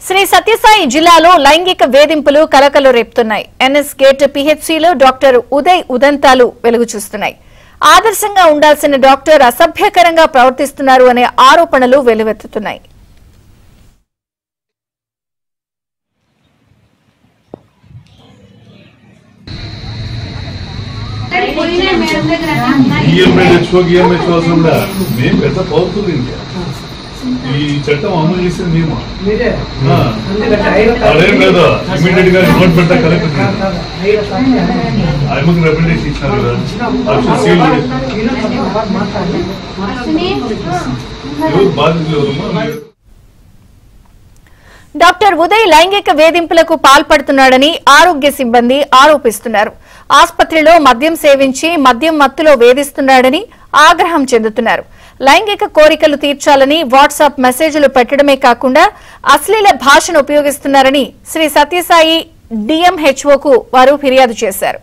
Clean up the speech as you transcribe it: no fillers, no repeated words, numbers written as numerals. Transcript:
శ్రీ సత్యసాయి జిల్లాలో లైంగిక వేధింపులు కలకలు రేపుతున్నాయి. ఎన్ఎస్ గేట్ పీహెచ్సీలో డాక్టర్ ఉదయ్ ఉదంతాలు వెలుగు చూస్తున్నాయి. ఆదర్శంగా ఉండాల్సిన డాక్టర్ అసభ్యకరంగా ప్రవర్తిస్తున్నారు అనే ఆరోపణలు వెలువెత్తుతున్నాయి. ఈ చట్టం అమలు చేసింది మేము అదేం లేదా ఇమీడియట్ గా రిపోర్ట్ పెట్టా కలెక్టర్ ఆయనకు రిప్రజెంటేషన్ ఇచ్చినారు కదా. ఎవరు బాధితులు ఎవరమ్మా? డాక్టర్ ఉదయ్ లైంగిక వేధింపులకు పాల్పడుతున్నాడని ఆరోగ్య సిబ్బంది ఆరోపిస్తున్నారు. ఆసుపత్రిలో మద్యం సేవించి మద్యం మత్తులో వేధిస్తున్నాడని ఆగ్రహం చెందుతున్నారు. లైంగిక కోరికలు తీర్చాలని వాట్సాప్ మెసేజ్లు పెట్టడమే కాకుండా అశ్లీల భాషను ఉపయోగిస్తున్నారని శ్రీ సత్యసాయి డిఎంహెచ్ఓకు వారు ఫిర్యాదు చేశారు.